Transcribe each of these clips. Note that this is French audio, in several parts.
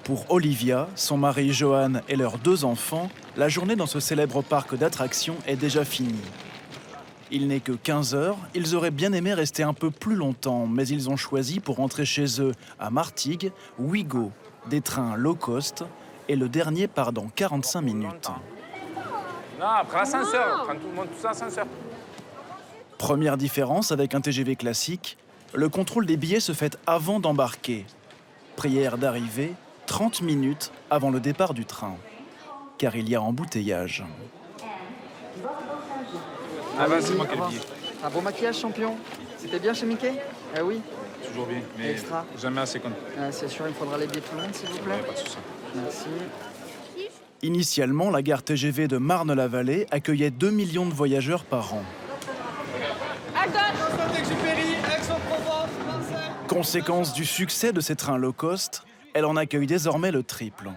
Pour Olivia, son mari Johan et leurs 2 enfants, la journée dans ce célèbre parc d'attractions est déjà finie. Il n'est que 15 heures, ils auraient bien aimé rester un peu plus longtemps, mais ils ont choisi pour rentrer chez eux à Martigues, Ouigo, des trains low cost, et le dernier part dans 45 minutes. Non, après l'ascenseur, prends tout le monde, tout ça, ascenseur. Première différence avec un TGV classique, le contrôle des billets se fait avant d'embarquer. Prière d'arrivée, 30 minutes avant le départ du train, car il y a embouteillage. Ah bah c'est moi qui ai le billet. Un bon maquillage, champion. C'était bien chez Mickey? Ah oui. Toujours bien, mais Extra. jamais assez con. Ah, c'est sûr, il me faudra les billets de tout le monde, s'il vous plaît. Pas de soucis. Merci. Initialement, la gare TGV de Marne-la-Vallée accueillait 2 millions de voyageurs par an. Conséquence du succès de ces trains low cost, elle en accueille désormais le triple.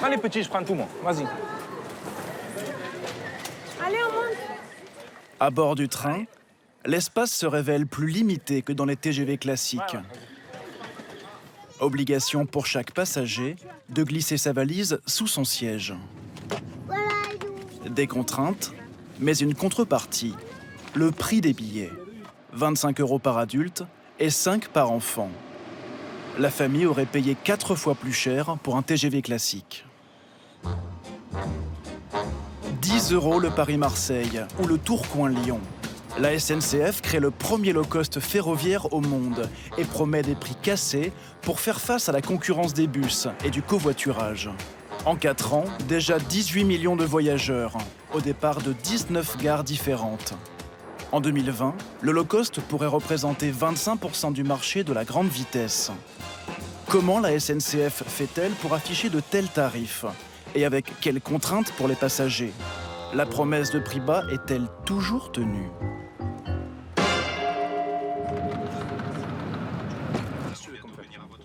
Prends les petits, je prends tout moi, vas-y. Allez, on monte. À bord du train, l'espace se révèle plus limité que dans les TGV classiques. Obligation pour chaque passager de glisser sa valise sous son siège. Des contraintes, mais une contrepartie, le prix des billets. 25 € par adulte et 5 par enfant. La famille aurait payé 4 fois plus cher pour un TGV classique. 10 € le Paris-Marseille ou le Tourcoing-Lyon. La SNCF crée le premier low-cost ferroviaire au monde et promet des prix cassés pour faire face à la concurrence des bus et du covoiturage. En 4 ans, déjà 18 millions de voyageurs, au départ de 19 gares différentes. En 2020, le low-cost pourrait représenter 25% du marché de la grande vitesse. Comment la SNCF fait-elle pour afficher de tels tarifs? Et avec quelles contraintes pour les passagers? La promesse de prix bas est-elle toujours tenue?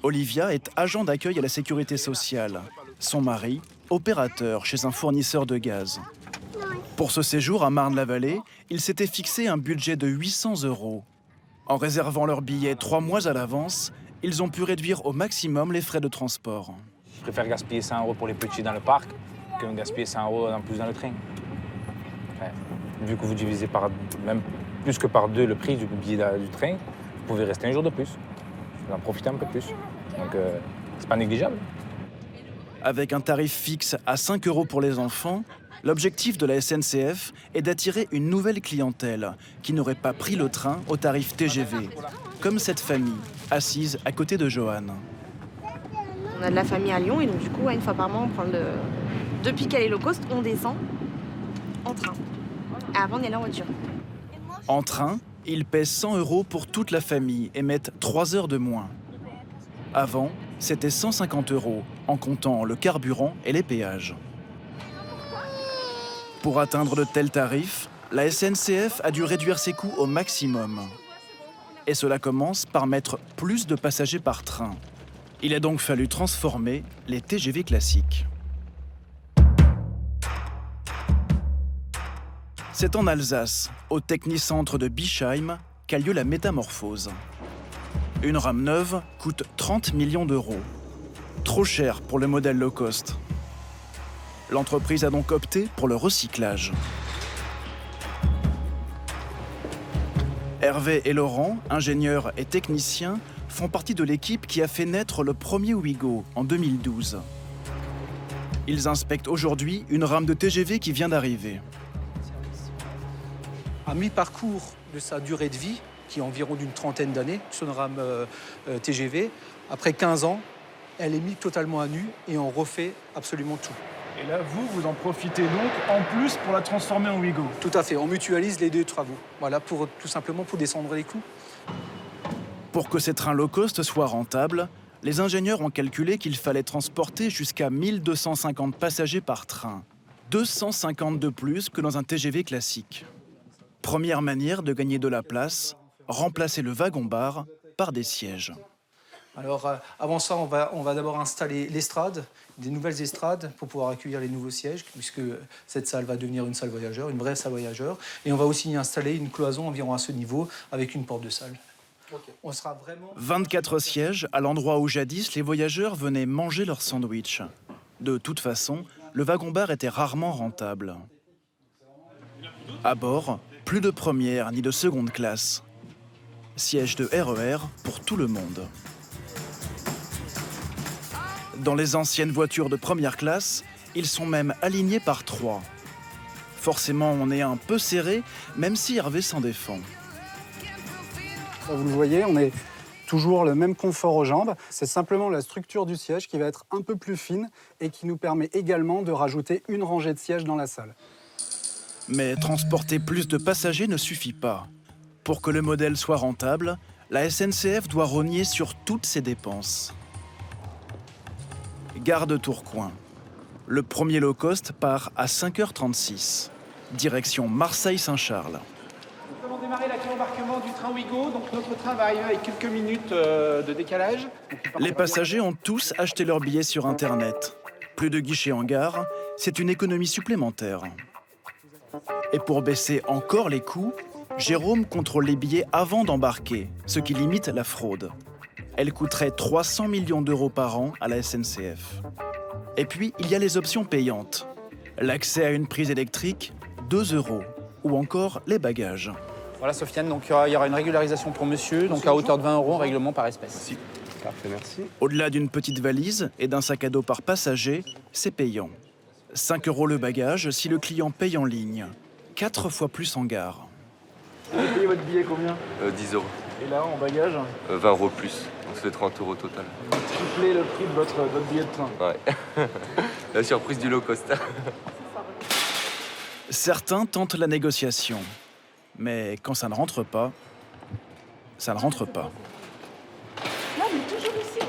Olivia est agent d'accueil à la sécurité sociale. Son mari, opérateur chez un fournisseur de gaz. Pour ce séjour à Marne-la-Vallée, ils s'étaient fixé un budget de 800 €. En réservant leur billet 3 mois à l'avance, ils ont pu réduire au maximum les frais de transport. Je préfère gaspiller 100 € pour les petits dans le parc que de gaspiller 100 € en plus dans le train. Ouais. Vu que vous divisez par même plus que par 2 le prix du billet du train, vous pouvez rester un jour de plus. Vous en profitez un peu plus. Donc c'est pas négligeable. Avec un tarif fixe à 5 € pour les enfants, l'objectif de la SNCF est d'attirer une nouvelle clientèle qui n'aurait pas pris le train au tarif TGV, comme cette famille, assise à côté de Johan. On a de la famille à Lyon et donc du coup, une fois par mois, on prend depuis qu'elle est low cost, on descend en train. Et avant, on est là en voiture. En train, ils pèsent 100 € pour toute la famille et mettent 3 heures de moins. Avant, c'était 150 € en comptant le carburant et les péages. Pour atteindre de tels tarifs, la SNCF a dû réduire ses coûts au maximum. Et cela commence par mettre plus de passagers par train. Il a donc fallu transformer les TGV classiques. C'est en Alsace, au technicentre de Bischheim, qu'a lieu la métamorphose. Une rame neuve coûte 30 millions €. Trop cher pour le modèle low cost. L'entreprise a donc opté pour le recyclage. Hervé et Laurent, ingénieurs et techniciens, font partie de l'équipe qui a fait naître le premier Ouigo en 2012. Ils inspectent aujourd'hui une rame de TGV qui vient d'arriver. À mi-parcours de sa durée de vie, qui est environ d'une trentaine d'années, sur une rame TGV, après 15 ans, elle est mise totalement à nu et on refait absolument tout. Et là, vous en profitez donc en plus pour la transformer en Ouigo. Tout à fait, on mutualise les 2 travaux. Voilà, tout simplement pour descendre les coûts. Pour que ces trains low cost soient rentables, les ingénieurs ont calculé qu'il fallait transporter jusqu'à 1250 passagers par train. 250 de plus que dans un TGV classique. Première manière de gagner de la place, remplacer le wagon-bar par des sièges. Alors, avant ça, on va d'abord installer l'estrade, des nouvelles estrades pour pouvoir accueillir les nouveaux sièges, puisque cette salle va devenir une salle voyageur, une vraie salle voyageur. Et on va aussi y installer une cloison environ à ce niveau, avec une porte de salle. On sera vraiment... 24 sièges à l'endroit où jadis les voyageurs venaient manger leur sandwich. De toute façon, le wagon-bar était rarement rentable. À bord, plus de première ni de seconde classe. Siège de RER pour tout le monde. Dans les anciennes voitures de première classe, ils sont même alignés par 3. Forcément, on est un peu serré, même si Hervé s'en défend. Vous le voyez, on est toujours le même confort aux jambes. C'est simplement la structure du siège qui va être un peu plus fine et qui nous permet également de rajouter une rangée de sièges dans la salle. Mais transporter plus de passagers ne suffit pas. Pour que le modèle soit rentable, la SNCF doit rogner sur toutes ses dépenses. Gare de Tourcoing. Le premier low cost part à 5h36. Direction Marseille-Saint-Charles. Nous allons démarrer l'accueil embarquement du train Ouigo. Donc notre train va arriver avec quelques minutes de décalage. Les passagers ont tous acheté leurs billets sur Internet. Plus de guichets en gare, c'est une économie supplémentaire. Et pour baisser encore les coûts, Jérôme contrôle les billets avant d'embarquer, ce qui limite la fraude. Elle coûterait 300 millions d'euros par an à la SNCF. Et puis, il y a les options payantes. L'accès à une prise électrique, 2 €. Ou encore les bagages. Voilà Sofiane, donc il y aura une régularisation pour monsieur, donc à hauteur de 20 € en règlement par espèce. Merci. Parfait, merci. Au-delà d'une petite valise et d'un sac à dos par passager, c'est payant. 5 € le bagage si le client paye en ligne. 4 fois plus en gare. Vous payez votre billet combien 10 €. Et là, en bagage, 20 € plus. Donc ça fait 30 € total. vous triplez le prix de votre billet de train. Ouais. La surprise du low cost. Certains tentent la négociation. Mais quand ça ne rentre pas, ça ne rentre pas. Non, mais toujours ici. C'est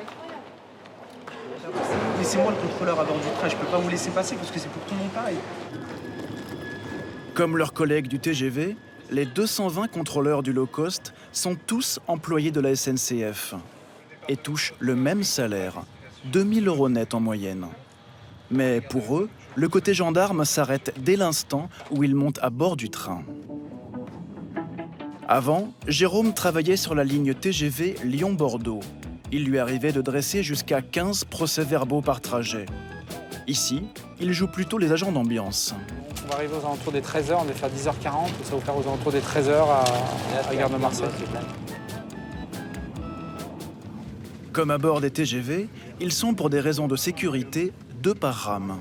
incroyable. Laissez-moi le contrôleur à bord du train. Je peux pas vous laisser passer parce que c'est pour tout le monde pareil. Comme leurs collègues du TGV, les 220 contrôleurs du low cost sont tous employés de la SNCF et touchent le même salaire, 2 000 € net en moyenne. Mais pour eux, le côté gendarme s'arrête dès l'instant où ils montent à bord du train. Avant, Jérôme travaillait sur la ligne TGV Lyon-Bordeaux. Il lui arrivait de dresser jusqu'à 15 procès-verbaux par trajet. Ici, il joue plutôt les agents d'ambiance. On va arriver aux alentours des 13 h, on va faire 10 h 40, ça va vous faire aux alentours des 13 h à Gare de Marseille. Comme à bord des TGV, ils sont pour des raisons de sécurité 2 par rame.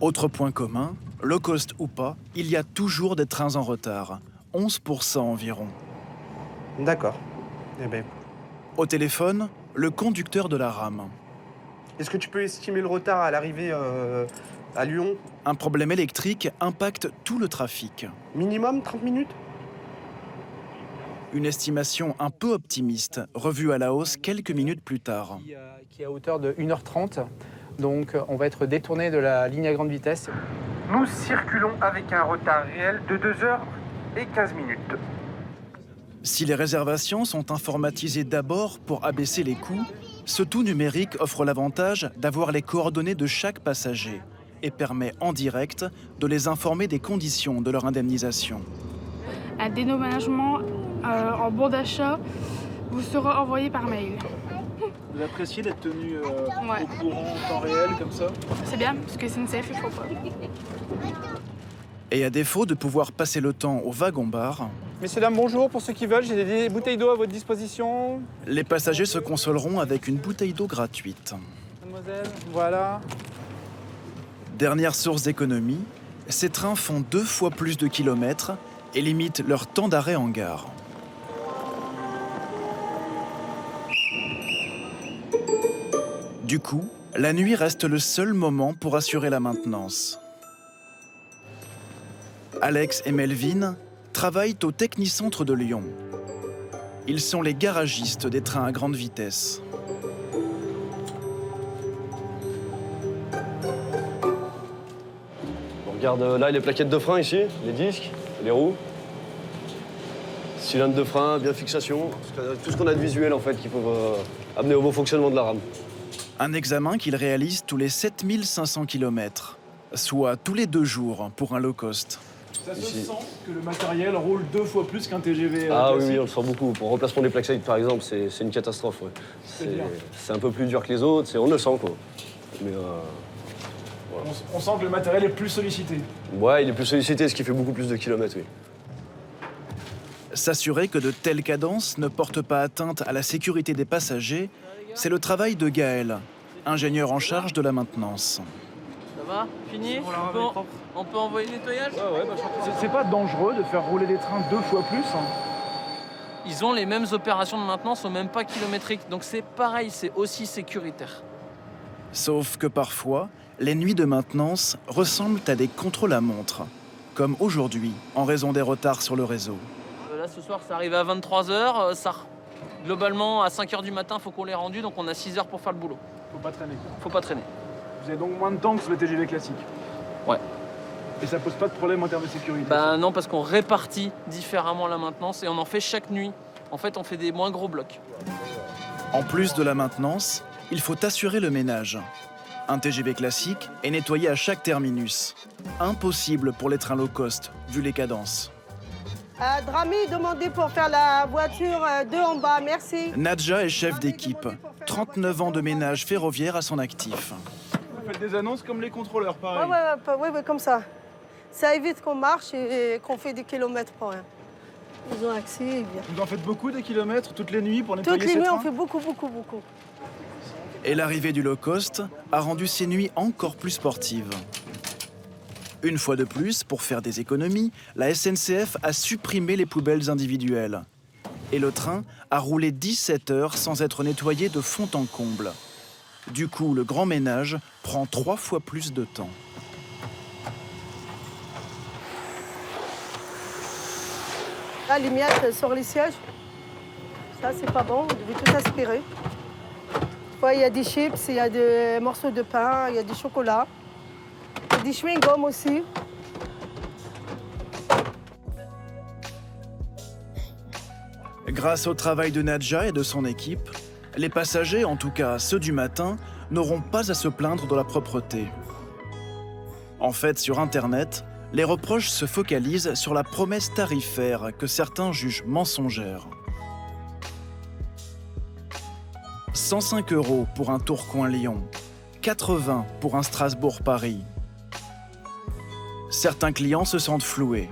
Autre point commun, low cost ou pas, il y a toujours des trains en retard, 11% environ. D'accord. Eh ben, Au téléphone, le conducteur de la rame. est-ce que tu peux estimer le retard à l'arrivée à Lyon? Un problème électrique impacte tout le trafic. Minimum 30 minutes? Une estimation un peu optimiste, revue à la hausse quelques minutes plus tard. Qui est à hauteur de 1h30. Donc on va être détourné de la ligne à grande vitesse. Nous circulons avec un retard réel de 2 h et 15 minutes. Si les réservations sont informatisées d'abord pour abaisser les coûts, ce tout numérique offre l'avantage d'avoir les coordonnées de chaque passager et permet en direct de les informer des conditions de leur indemnisation. Un dédommagement en bon d'achat vous sera envoyé par mail. Vous appréciez d'être tenu Ouais. au courant en temps réel comme ça? C'est bien, parce que SNCF, il faut pas. Et à défaut de pouvoir passer le temps au wagon-bar, Messieurs, dames, bonjour. Pour ceux qui veulent, j'ai des bouteilles d'eau à votre disposition. les passagers se consoleront avec une bouteille d'eau gratuite. Mademoiselle, voilà. Dernière source d'économie, ces trains font 2 fois plus de kilomètres et limitent leur temps d'arrêt en gare. Du coup, la nuit reste le seul moment pour assurer la maintenance. Alex et Melvin travaillent au Technicentre de Lyon. Ils sont les garagistes des trains à grande vitesse. On regarde là les plaquettes de frein ici, les disques, les roues. Cylindre de frein, bien fixation, tout ce qu'on a de visuel en fait qui peuvent amener au bon fonctionnement de la rame. Un examen qu'ils réalisent tous les 7500 km, soit tous les 2 jours pour un low cost. Ça se ici. sent que le matériel roule 2 fois plus qu'un TGV Ah oui, classique. oui, on le sent beaucoup. Pour le remplacement des plaques side, par exemple, c'est une catastrophe. Ouais. C'est-à-dire C'est un peu plus dur que les autres, on le sent quoi. Mais On sent que le matériel est plus sollicité. ouais, il est plus sollicité, ce qui fait beaucoup plus de kilomètres, oui. S'assurer que de telles cadences ne portent pas atteinte à la sécurité des passagers, c'est le travail de Gaël, ingénieur en charge de la maintenance. Ça va? Fini? On peut envoyer le nettoyage? C'est pas dangereux de faire rouler des trains 2 fois plus Ils ont les mêmes opérations de maintenance au même pas kilométrique, donc c'est pareil, c'est aussi sécuritaire. Sauf que parfois, les nuits de maintenance ressemblent à des contrôles à montre, comme aujourd'hui, en raison des retards sur le réseau. Là, ce soir, ça arrive à 23h. Globalement, à 5h du matin, il faut qu'on l'ait rendu, donc on a 6 heures pour faire le boulot. Faut pas traîner. Faut pas traîner. Vous avez donc moins de temps que sur le TGV classique. Ouais. Et ça pose pas de problème en termes de sécurité? Bah non, parce qu'on répartit différemment la maintenance et on en fait chaque nuit. En fait, on fait des moins gros blocs. En plus de la maintenance, il faut assurer le ménage. Un TGV classique est nettoyé à chaque terminus. Impossible pour les trains low cost, vu les cadences. Drami, demandez pour faire la voiture 2 en bas, merci. Nadja est chef d'équipe. 39 ans de ménage ferroviaire à son actif. Vous faites des annonces comme les contrôleurs, pareil? Ouais, comme ça. Ça évite qu'on marche et qu'on fait des kilomètres pour rien. Ils ont accès, et bien. Vous en faites beaucoup des kilomètres toutes les nuits pour nettoyer Toutes les ces nuits, trains? on fait beaucoup. Et l'arrivée du low cost a rendu ces nuits encore plus sportives. Une fois de plus, pour faire des économies, la SNCF a supprimé les poubelles individuelles. Et le train a roulé 17 heures sans être nettoyé de fond en comble. Du coup, le grand ménage prend 3 fois plus de temps. Là, les miettes sur les sièges, ça c'est pas bon, vous devez tout aspirer. Il y a des chips, il y a des morceaux de pain, il y a du chocolat, il y a des chewing-gums aussi. Grâce au travail de Nadja et de son équipe, les passagers, en tout cas ceux du matin, n'auront pas à se plaindre de la propreté. En fait, sur Internet, les reproches se focalisent sur la promesse tarifaire que certains jugent mensongère. 105 € pour un Tourcoing-Lyon, 80 pour un Strasbourg-Paris. Certains clients se sentent floués.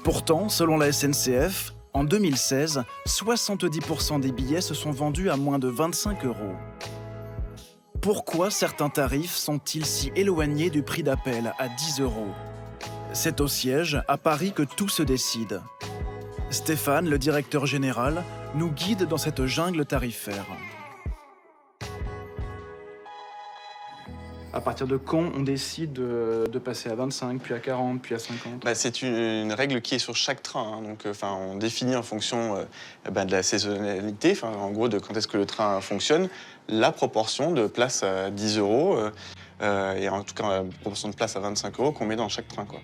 Pourtant, selon la SNCF, en 2016, 70% des billets se sont vendus à moins de 25 €. Pourquoi certains tarifs sont-ils si éloignés du prix d'appel à 10 €? C'est au siège, à Paris, que tout se décide. Stéphane, le directeur général, nous guide dans cette jungle tarifaire. À partir de quand on décide de passer à 25, puis à 40, puis à 50? C'est une règle qui est sur chaque train. Hein. Donc, on définit en fonction de la saisonnalité, en gros de quand est-ce que le train fonctionne, la proportion de place à 10 € et en tout cas la proportion de place à 25 € qu'on met dans chaque train, quoi.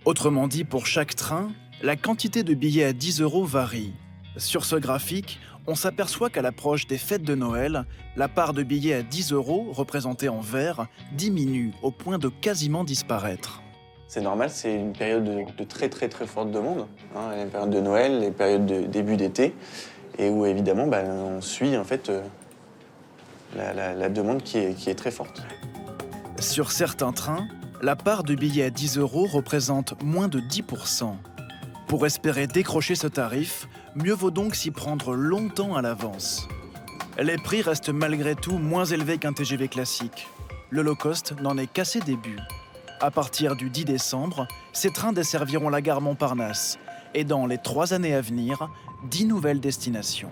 Autrement dit, pour chaque train, la quantité de billets à 10 € varie. Sur ce graphique, on s'aperçoit qu'à l'approche des fêtes de Noël, la part de billets à 10 € représentée en vert diminue au point de quasiment disparaître. C'est normal, c'est une période de très forte demande. Hein, les périodes de Noël, les périodes de début d'été, et où évidemment on suit en fait la demande qui est très forte. Sur certains trains, la part de billets à 10 € représente moins de 10%. Pour espérer décrocher ce tarif, mieux vaut donc s'y prendre longtemps à l'avance. Les prix restent malgré tout moins élevés qu'un TGV classique. Le low cost n'en est qu'à ses débuts. À partir du 10 décembre, ces trains desserviront la gare Montparnasse et dans les 3 années à venir, 10 nouvelles destinations.